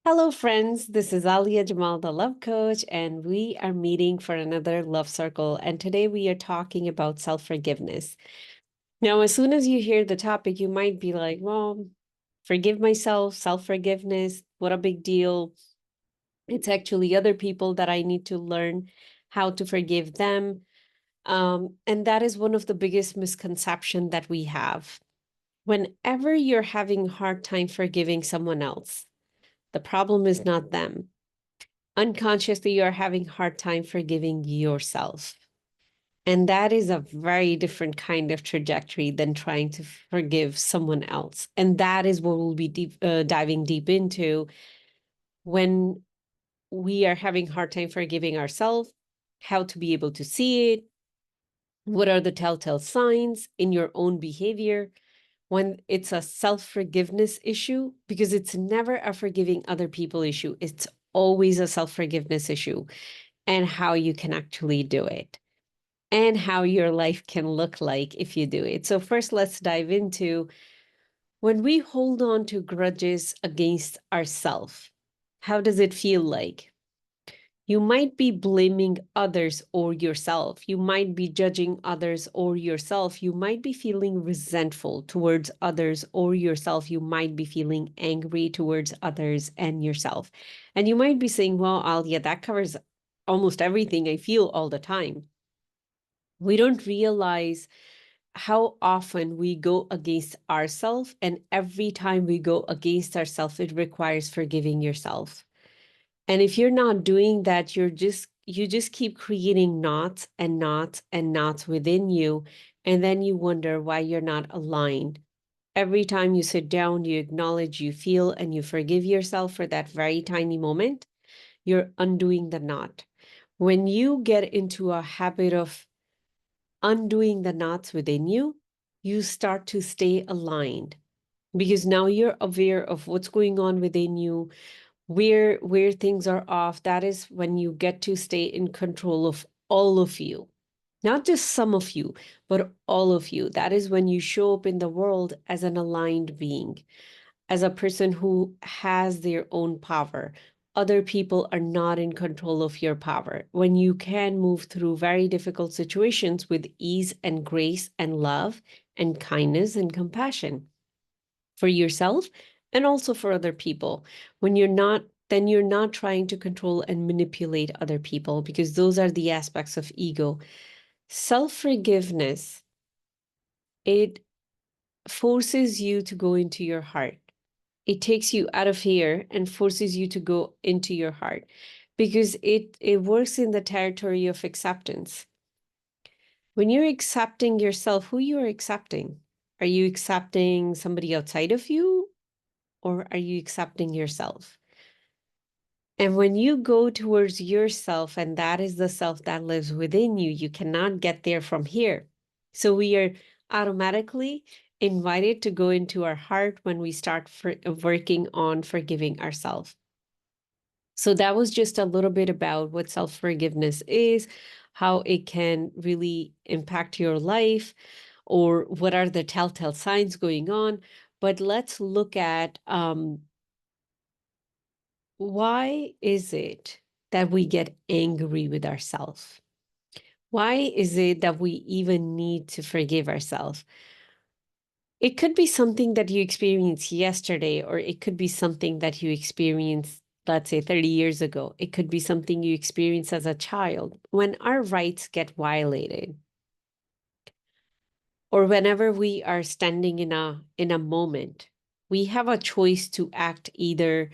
Hello, friends. This is Alia Jamal, the love coach, and we are meeting for another love circle. And today we are talking about self forgiveness. Now, as soon as you hear the topic, you might be like, well, forgive myself, self forgiveness, what a big deal. It's actually other people that I need to learn how to forgive them. And that is one of the biggest misconceptions that we have. Whenever you're having a hard time forgiving someone else, the problem is not them. Unconsciously you're having a hard time forgiving yourself. And that is a very different kind of trajectory than trying to forgive someone else. And that is what we'll be diving deep into when we are having a hard time forgiving ourselves, how to be able to see it, what are the telltale signs in your own behavior when it's a self-forgiveness issue, because it's never a forgiving other people issue. It's always a self-forgiveness issue, and how you can actually do it and how your life can look like if you do it. So first, let's dive into when we hold on to grudges against ourselves. How does it feel like? You might be blaming others or yourself. You might be judging others or yourself. You might be feeling resentful towards others or yourself. You might be feeling angry towards others and yourself. And you might be saying, well, Alia, that covers almost everything I feel all the time. We don't realize how often we go against ourselves, and every time we go against ourselves, it requires forgiving yourself. And if you're not doing that, you just keep creating knots and knots and knots within you, and then you wonder why you're not aligned. Every time you sit down, you acknowledge, you feel, and you forgive yourself for that very tiny moment, you're undoing the knot. When you get into a habit of undoing the knots within you, you start to stay aligned because now you're aware of what's going on within you, where things are off. That is when you get to stay in control of all of you, not just some of you, but all of you. That is when you show up in the world as an aligned being, as a person who has their own power. Other people are not in control of your power. When you can move through very difficult situations with ease and grace and love and kindness and compassion for yourself and also for other people. When you're not, then you're not trying to control and manipulate other people, because those are the aspects of ego. Self-forgiveness, it forces you to go into your heart. It takes you out of here and forces you to go into your heart, because it works in the territory of acceptance. When you're accepting yourself, who you are accepting? Are you accepting somebody outside of you, or are you accepting yourself? And when you go towards yourself, and that is the self that lives within you, you cannot get there from here. So we are automatically invited to go into our heart when we start working on forgiving ourselves. So that was just a little bit about what self-forgiveness is, how it can really impact your life, or what are the telltale signs going on. But let's look at why is it that we get angry with ourselves? Why is it that we even need to forgive ourselves? It could be something that you experienced yesterday, or it could be something that you experienced, let's say, 30 years ago. It could be something you experienced as a child. When our rights get violated, or whenever we are standing in a moment, we have a choice to act either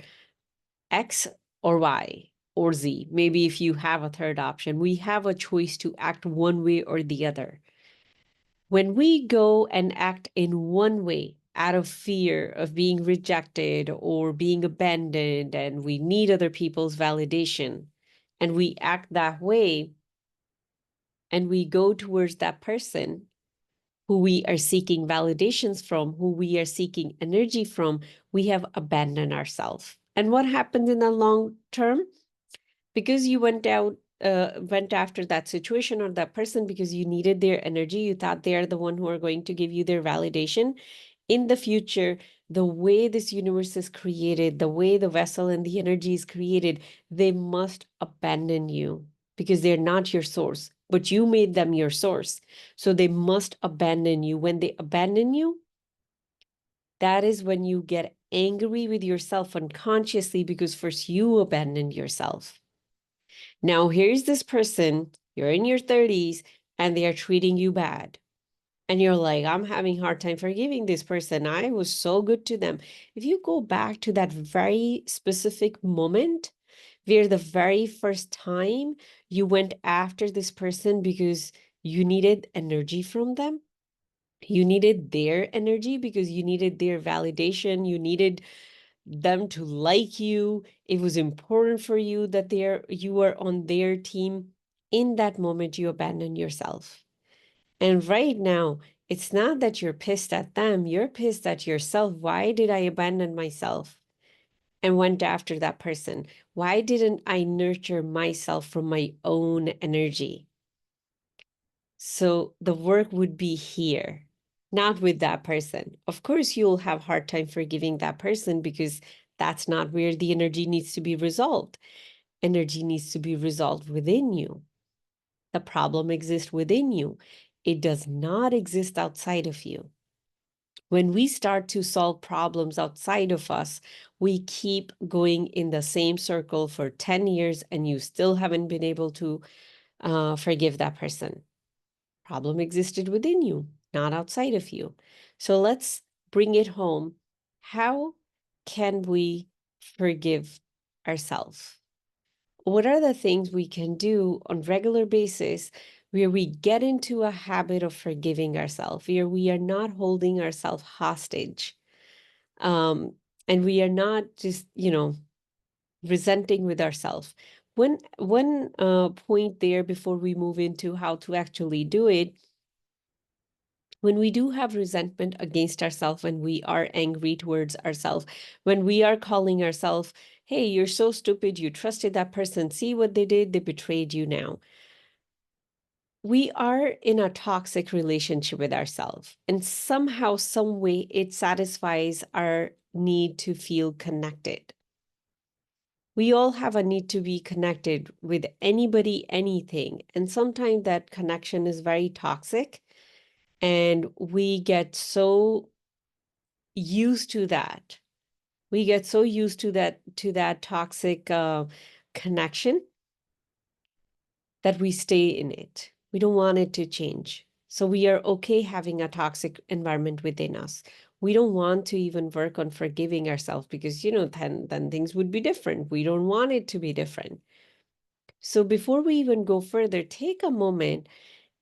X or Y or Z. Maybe if you have a third option, we have a choice to act one way or the other. When we go and act in one way out of fear of being rejected or being abandoned, and we need other people's validation, and we act that way, and we go towards that person who we are seeking validations from, who we are seeking energy from, we have abandoned ourselves. And what happens in the long term? Because you went after that situation or that person because you needed their energy, you thought they are the one who are going to give you their validation, In the future, the way this universe is created, the way the vessel and the energy is created, they must abandon you because they're not your source, but you made them your source. So they must abandon you. When they abandon you, that is when you get angry with yourself unconsciously because first you abandoned yourself. Now, here's this person, you're in your 30s, and they are treating you bad. And you're like, I'm having a hard time forgiving this person. I was so good to them. If you go back to that very specific moment where the very first time you went after this person because you needed energy from them, you needed their energy because you needed their validation, you needed them to like you. It was important for you that you were on their team. In that moment, you abandon yourself. And right now, it's not that you're pissed at them, you're pissed at yourself. Why did I abandon myself and went after that person? Why didn't I nurture myself from my own energy? So the work would be here, not with that person. Of course, you'll have hard time forgiving that person because that's not where the energy needs to be resolved. Energy needs to be resolved within you. The problem exists within you. It does not exist outside of you. When we start to solve problems outside of us, we keep going in the same circle for 10 years and you still haven't been able to forgive that person. Problem existed within you, not outside of you. So let's bring it home. How can we forgive ourselves? What are the things we can do on regular basis where we get into a habit of forgiving ourselves, where we are not holding ourselves hostage, and we are not just, resenting with ourselves. One point there before we move into how to actually do it, when we do have resentment against ourselves, when we are angry towards ourselves, when we are calling ourselves, hey, you're so stupid, you trusted that person, see what they did, they betrayed you now. We are in a toxic relationship with ourselves, and somehow, some way, it satisfies our need to feel connected. We all have a need to be connected with anybody, anything, and sometimes that connection is very toxic, and we get so used to that. We get so used to that toxic connection that we stay in it. We don't want it to change. So we are okay having a toxic environment within us. We don't want to even work on forgiving ourselves because, then things would be different. We don't want it to be different. So before we even go further, take a moment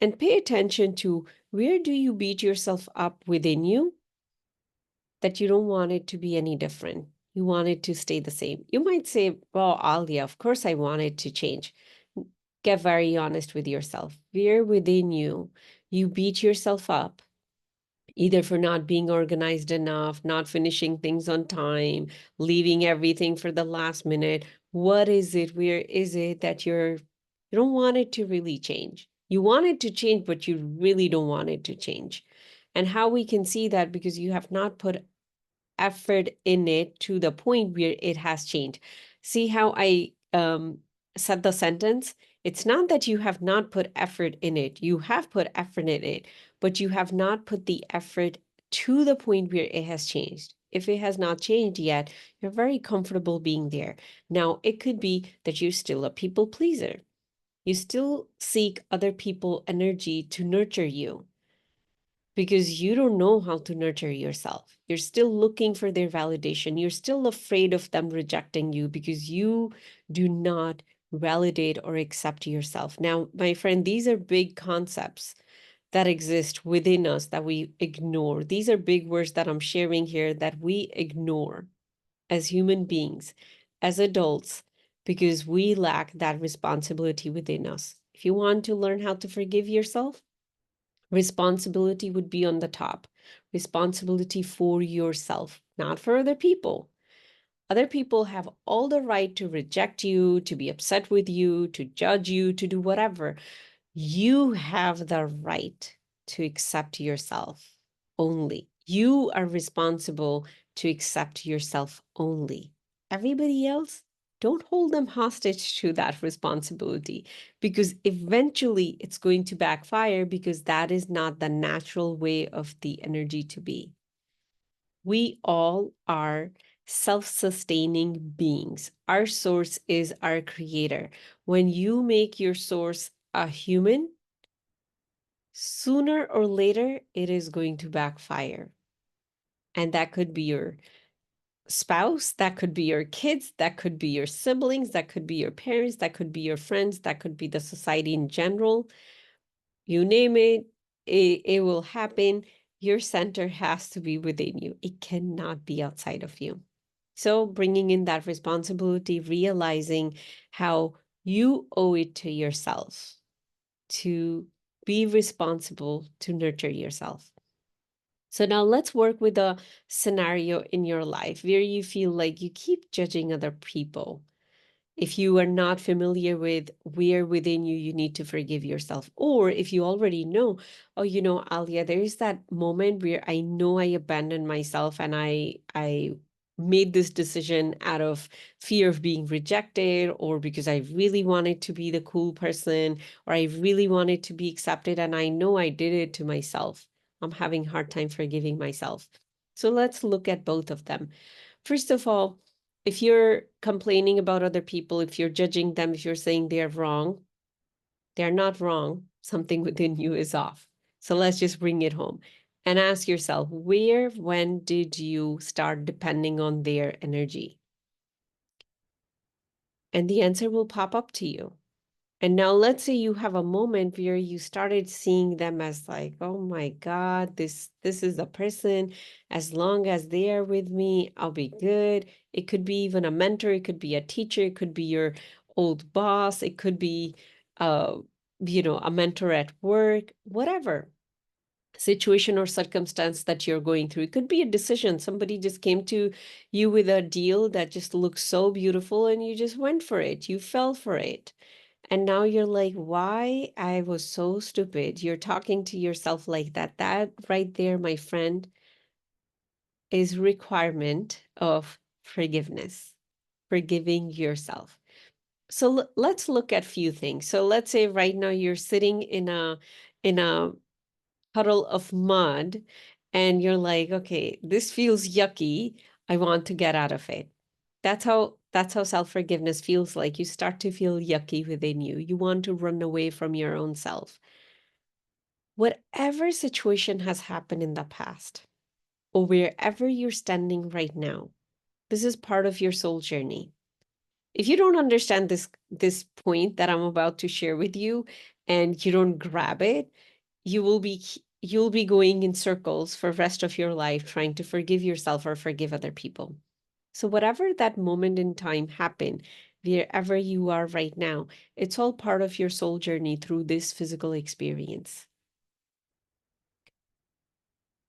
and pay attention to where do you beat yourself up within you that you don't want it to be any different. You want it to stay the same. You might say, well, Alia, of course I want it to change. Get very honest with yourself. Where within you, you beat yourself up, either for not being organized enough, not finishing things on time, leaving everything for the last minute. What is it? Where is it that you don't want it to really change? You want it to change, but you really don't want it to change. And how we can see that, because you have not put effort in it to the point where it has changed. See how I said the sentence? It's not that you have not put effort in it. You have put effort in it, but you have not put the effort to the point where it has changed. If it has not changed yet, you're very comfortable being there. Now, it could be that you're still a people pleaser. You still seek other people energy to nurture you, because you don't know how to nurture yourself. You're still looking for their validation. You're still afraid of them rejecting you because you do not validate or accept yourself. Now, my friend, these are big concepts that exist within us that we ignore. These are big words that I'm sharing here that we ignore as human beings, as adults, because we lack that responsibility within us. If you want to learn how to forgive yourself, responsibility would be on the top. Responsibility for yourself, not for other people. Other people have all the right to reject you, to be upset with you, to judge you, to do whatever. You have the right to accept yourself only. You are responsible to accept yourself only. Everybody else, don't hold them hostage to that responsibility, because eventually it's going to backfire, because that is not the natural way of the energy to be. We all are self-sustaining beings. Our source is our creator. When you make your source a human, sooner or later, it is going to backfire. And that could be your spouse, that could be your kids, that could be your siblings, that could be your parents, that could be your friends, that could be the society in general. You name it, it will happen. Your center has to be within you. It cannot be outside of you. So bringing in that responsibility, realizing how you owe it to yourself to be responsible to nurture yourself. So now let's work with a scenario in your life where you feel like you keep judging other people. If you are not familiar with where within you need to forgive yourself, or if you already know, oh, Alia, there is that moment where I know I abandoned myself and I made this decision out of fear of being rejected, or because I really wanted to be the cool person, or I really wanted to be accepted, and I know I did it to myself. I'm having a hard time forgiving myself. So let's look at both of them. First of all, if you're complaining about other people, if you're judging them, if you're saying they're wrong, they're not wrong. Something within you is off. So let's just bring it home and ask yourself, when did you start depending on their energy? And the answer will pop up to you. And now let's say you have a moment where you started seeing them as like, oh my God, this is a person. As long as they are with me, I'll be good. It could be even a mentor, it could be a teacher, it could be your old boss, it could be uh, a mentor at work, whatever situation or circumstance that you're going through. It could be a decision. Somebody just came to you with a deal that just looks so beautiful and you just went for it. You fell for it. And now you're like, why? I was so stupid. You're talking to yourself like that. That right there, my friend, is requirement of forgiveness, forgiving yourself. So let's look at few things. So let's say right now you're sitting in a puddle of mud and you're like, okay, this feels yucky. I want to get out of it. That's how self-forgiveness feels like. You start to feel yucky within you. You want to run away from your own self. Whatever situation has happened in the past, or wherever you're standing right now, this is part of your soul journey. If you don't understand this point that I'm about to share with you and you don't grab it, you'll be going in circles for the rest of your life trying to forgive yourself or forgive other people. So whatever that moment in time happened, wherever you are right now, it's all part of your soul journey through this physical experience.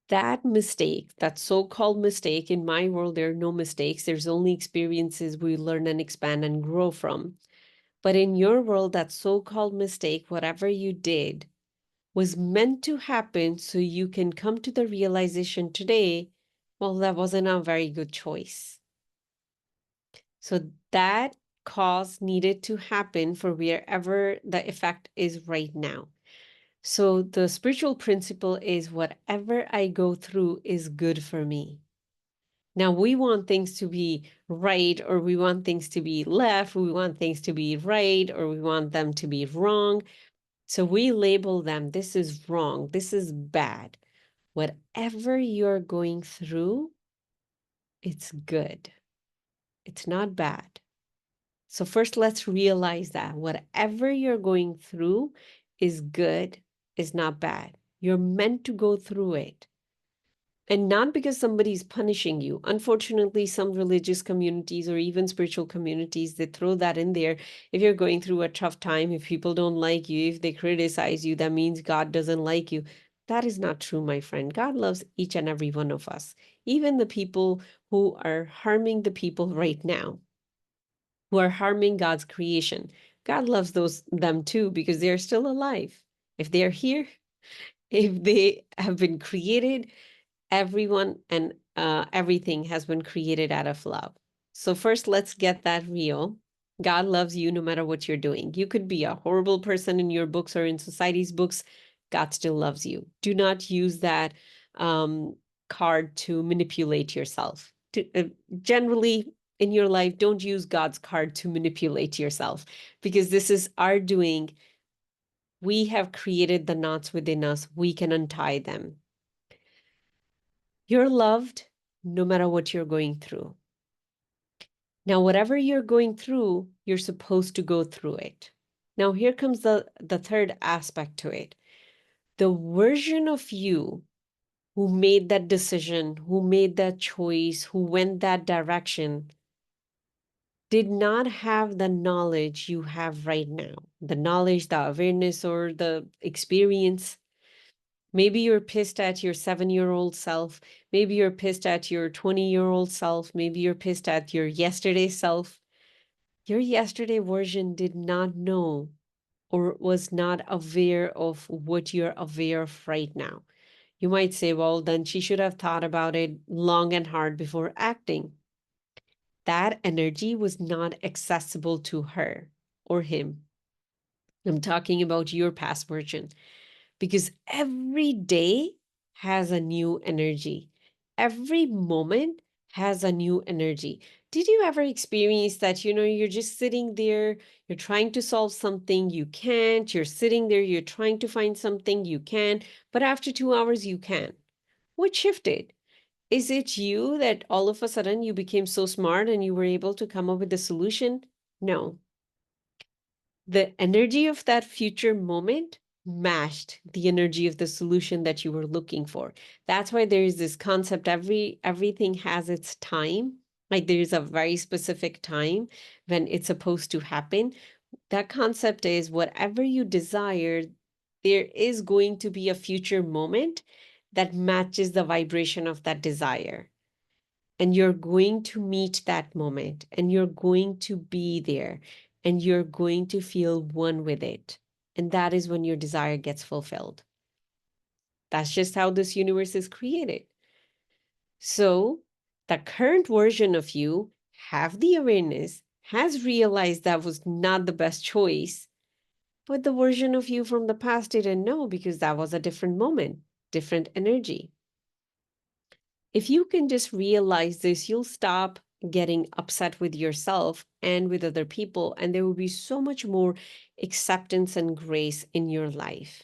That mistake, that so-called mistake, in my world, there are no mistakes. There's only experiences we learn and expand and grow from. But in your world, that so-called mistake, whatever you did, was meant to happen so you can come to the realization today, well, that wasn't a very good choice. So that cause needed to happen for wherever the effect is right now. So the spiritual principle is whatever I go through is good for me. Now we want things to be right, or we want things to be left, we want things to be right, or we want them to be wrong. So we label them, this is wrong, this is bad. Whatever you're going through, it's good. It's not bad. So first, let's realize that whatever you're going through is good, is not bad. You're meant to go through it. And not because somebody's punishing you. Unfortunately, some religious communities or even spiritual communities, they throw that in there. If you're going through a tough time, if people don't like you, if they criticize you, that means God doesn't like you. That is not true, my friend. God loves each and every one of us, even the people who are harming the people right now, who are harming God's creation. God loves them too, because they're still alive. If they're here, if they have been created everyone and everything has been created out of love. So first, let's get that real. God loves you no matter what you're doing. You could be a horrible person in your books or in society's books. God still loves you. Do not use that um, card to manipulate yourself. Generally, in your life, don't use God's card to manipulate yourself, because this is our doing. We have created the knots within us. We can untie them. You're loved no matter what you're going through. Now, whatever you're going through, you're supposed to go through it. Now, here comes the third aspect to it. The version of you who made that decision, who made that choice, who went that direction, did not have the knowledge you have right now, the knowledge, the awareness, or the experience. Maybe you're pissed at your 7-year-old self. Maybe you're pissed at your 20-year-old self. Maybe you're pissed at your yesterday self. Your yesterday version did not know or was not aware of what you're aware of right now. You might say, well, then she should have thought about it long and hard before acting. That energy was not accessible to her or him. I'm talking about your past version, because every day has a new energy. Every moment has a new energy. Did you ever experience that, you're just sitting there, you're trying to solve something, you can't, you're sitting there, you're trying to find something, you can, but after 2 hours, you can. What shifted? Is it you that all of a sudden you became so smart and you were able to come up with a solution? No. The energy of that future moment matched the energy of the solution that you were looking for. That's why there is this concept, everything has its time. Like there is a very specific time when it's supposed to happen. That concept is whatever you desire, there is going to be a future moment that matches the vibration of that desire. And you're going to meet that moment and you're going to be there and you're going to feel one with it. And that is when your desire gets fulfilled. That's just how this universe is created. So the current version of you have the awareness, has realized that was not the best choice, but the version of you from the past didn't know because that was a different moment, different energy. If you can just realize this, you'll stop getting upset with yourself and with other people, and there will be so much more acceptance and grace in your life,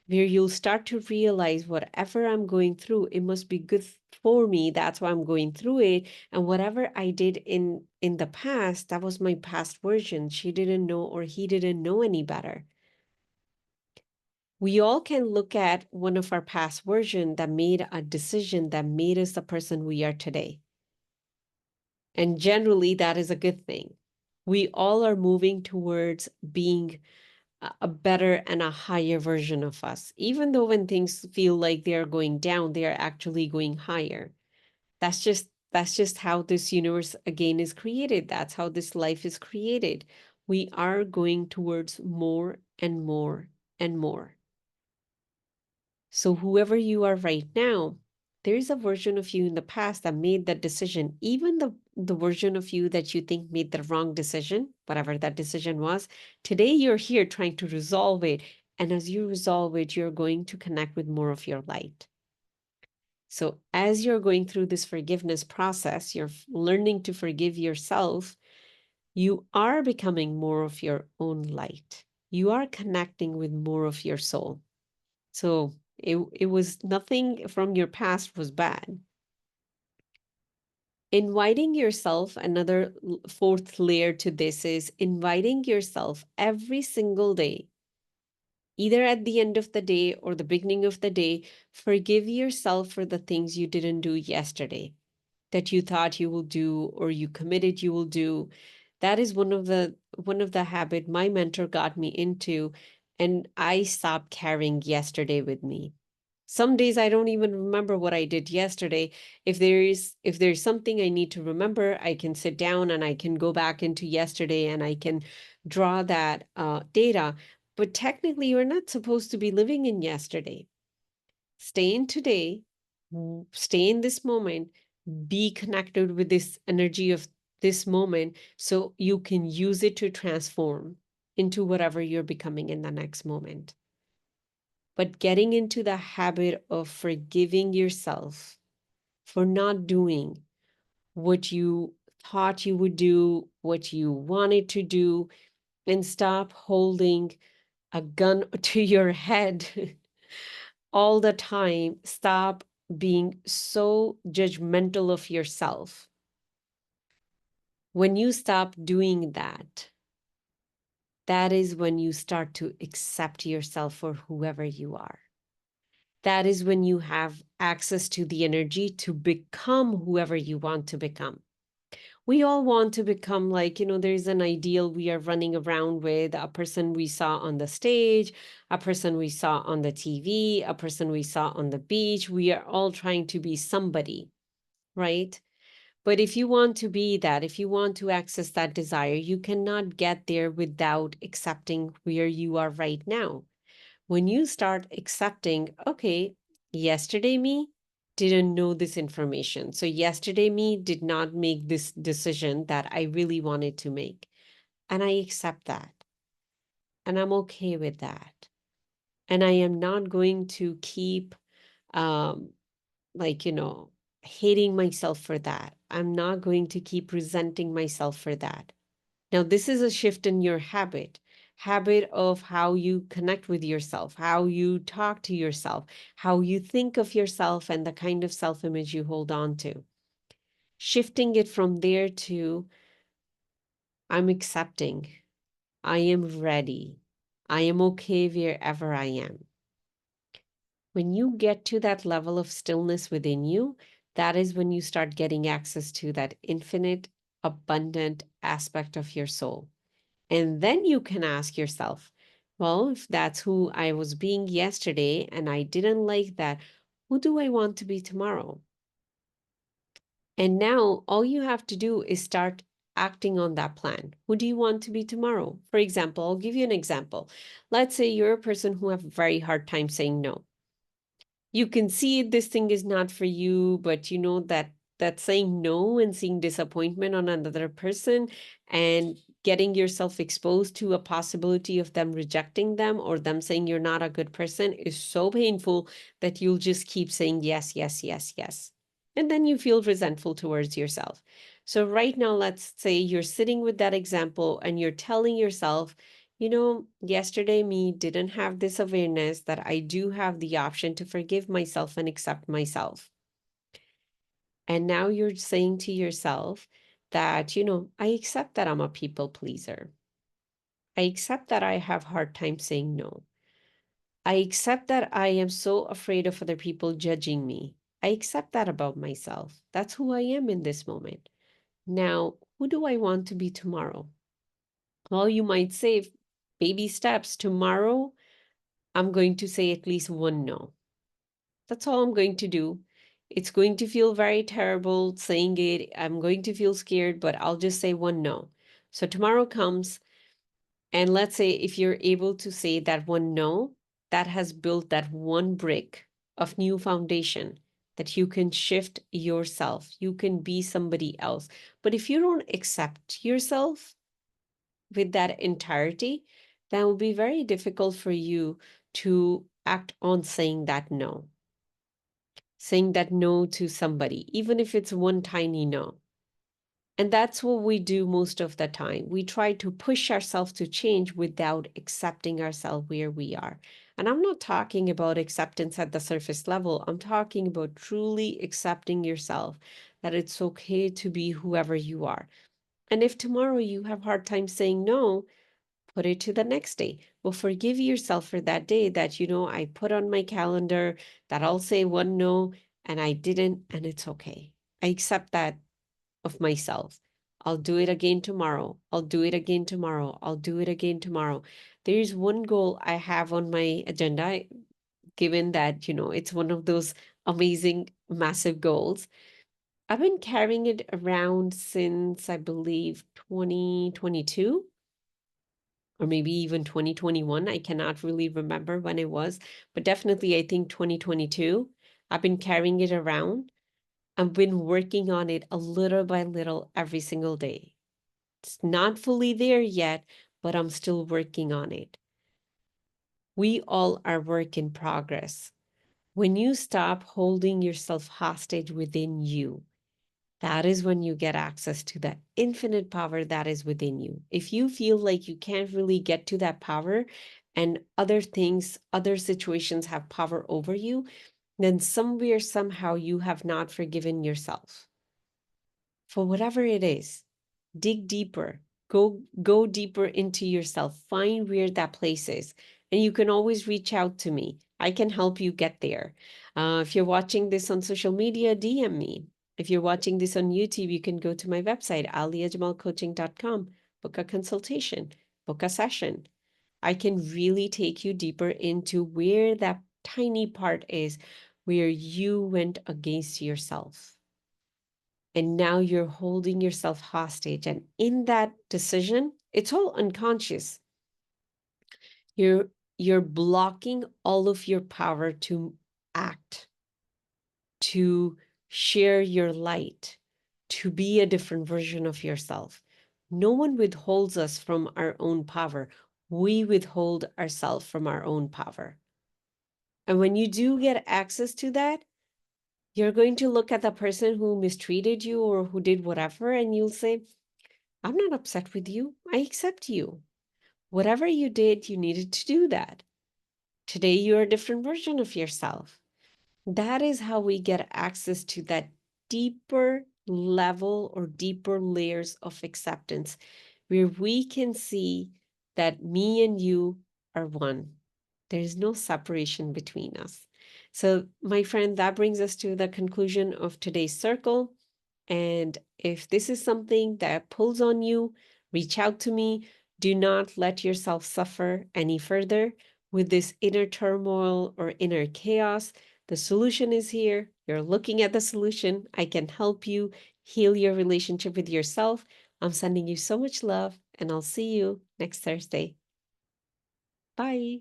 where you'll start to realize whatever I'm going through, it must be good for me. That's why I'm going through it. And whatever I did in the past, that was my past version. She didn't know or he didn't know any better. We all can look at one of our past version that made a decision that made us the person we are today. And generally, that is a good thing. We all are moving towards being a better and a higher version of us. Even though when things feel like they are going down, they are actually going higher. That's just how this universe again is created. That's how this life is created. We are going towards more and more and more. So whoever you are right now, there is a version of you in the past that made that decision. Even the version of you that you think made the wrong decision, whatever that decision was, today you're here trying to resolve it. And as you resolve it, you're going to connect with more of your light. So as you're going through this forgiveness process, you're learning to forgive yourself, you are becoming more of your own light. You are connecting with more of your soul. So it was nothing from your past was bad. Inviting yourself, another fourth layer to this is inviting yourself every single day, either at the end of the day or the beginning of the day, forgive yourself for the things you didn't do yesterday that you thought you will do or you committed you will do. That is one of the habit my mentor got me into, and I stopped carrying yesterday with me. Some days I don't even remember what I did yesterday. If there's something I need to remember, I can sit down and I can go back into yesterday and I can draw that data. But technically, you're not supposed to be living in yesterday. Stay in today Stay in this moment, be connected with this energy of this moment so you can use it to transform into whatever you're becoming in the next moment. But getting into the habit of forgiving yourself for not doing what you thought you would do, what you wanted to do, and stop holding a gun to your head all the time. Stop being so judgmental of yourself. When you stop doing that, that is when you start to accept yourself for whoever you are. That is when you have access to the energy to become whoever you want to become. We all want to become like, there's an ideal we are running around with, a person we saw on the stage, a person we saw on the TV, a person we saw on the beach. We are all trying to be somebody, right? But if you want to be that, if you want to access that desire, you cannot get there without accepting where you are right now. When you start accepting, okay, yesterday me didn't know this information. So yesterday me did not make this decision that I really wanted to make. And I accept that. And I'm okay with that. And I am not going to keep um like, hating myself for that. I'm not going to keep resenting myself for that. Now, this is a shift in your habit of how you connect with yourself, how you talk to yourself, how you think of yourself, and the kind of self image you hold on to. Shifting it from there to, I'm accepting, I am ready, I am okay wherever I am. When you get to that level of stillness within you, that is when you start getting access to that infinite, abundant aspect of your soul. And then you can ask yourself, well, if that's who I was being yesterday and I didn't like that, who do I want to be tomorrow? And now all you have to do is start acting on that plan. Who do you want to be tomorrow? For example, I'll give you an example. Let's say you're a person who have a very hard time saying no. You can see this thing is not for you, but you know that saying no and seeing disappointment on another person and getting yourself exposed to a possibility of them rejecting them or them saying you're not a good person is so painful that you'll just keep saying yes, yes, yes, yes. And then you feel resentful towards yourself. So right now, let's say you're sitting with that example and you're telling yourself, yesterday me didn't have this awareness that I do have the option to forgive myself and accept myself. And now you're saying to yourself that, I accept that I'm a people pleaser. I accept that I have hard time saying no. I accept that I am so afraid of other people judging me. I accept that about myself. That's who I am in this moment. Now, who do I want to be tomorrow? Well, you might say baby steps. Tomorrow, I'm going to say at least one no. That's all I'm going to do. It's going to feel very terrible saying it. I'm going to feel scared, but I'll just say one no. So tomorrow comes, and let's say if you're able to say that one no, that has built that one brick of new foundation that you can shift yourself. You can be somebody else. But if you don't accept yourself with that entirety, that will be very difficult for you to act on saying that no. Saying that no to somebody, even if it's one tiny no. And that's what we do most of the time. We try to push ourselves to change without accepting ourselves where we are. And I'm not talking about acceptance at the surface level. I'm talking about truly accepting yourself, that it's okay to be whoever you are. And if tomorrow you have hard time saying no, put it to the next day. Well, forgive yourself for that day that, I put on my calendar that I'll say one no and I didn't, and it's okay. I accept that of myself. I'll do it again tomorrow. I'll do it again tomorrow. I'll do it again tomorrow. There's one goal I have on my agenda, given that, it's one of those amazing, massive goals. I've been carrying it around since I believe 2022 or maybe even 2021. I cannot really remember when it was, but definitely I think 2022. I've been carrying it around. I've been working on it a little by little every single day. It's not fully there yet, but I'm still working on it. We all are work in progress. When you stop holding yourself hostage within you, that is when you get access to that infinite power that is within you. If you feel like you can't really get to that power and other things, other situations have power over you, then somewhere, somehow, you have not forgiven yourself for whatever it is. Dig deeper. Go deeper into yourself. Find where that place is. And you can always reach out to me. I can help you get there. If you're watching this on social media, DM me. If you're watching this on YouTube, you can go to my website, aliajamalcoaching.com, book a consultation, book a session. I can really take you deeper into where that tiny part is where you went against yourself. And now you're holding yourself hostage. And in that decision, it's all unconscious. You're you're blocking all of your power to act, to share your light, to be a different version of yourself. No one withholds us from our own power. We withhold ourselves from our own power. And when you do get access to that, you're going to look at the person who mistreated you or who did whatever, and you'll say, I'm not upset with you. I accept you. Whatever you did, you needed to do that. Today, you're a different version of yourself. That is how we get access to that deeper level or deeper layers of acceptance, where we can see that me and you are one. There is no separation between us. So, my friend, that brings us to the conclusion of today's circle. And if this is something that pulls on you, reach out to me. Do not let yourself suffer any further with this inner turmoil or inner chaos. The solution is here. You're looking at the solution. I can help you heal your relationship with yourself. I'm sending you so much love, and I'll see you next Thursday. Bye.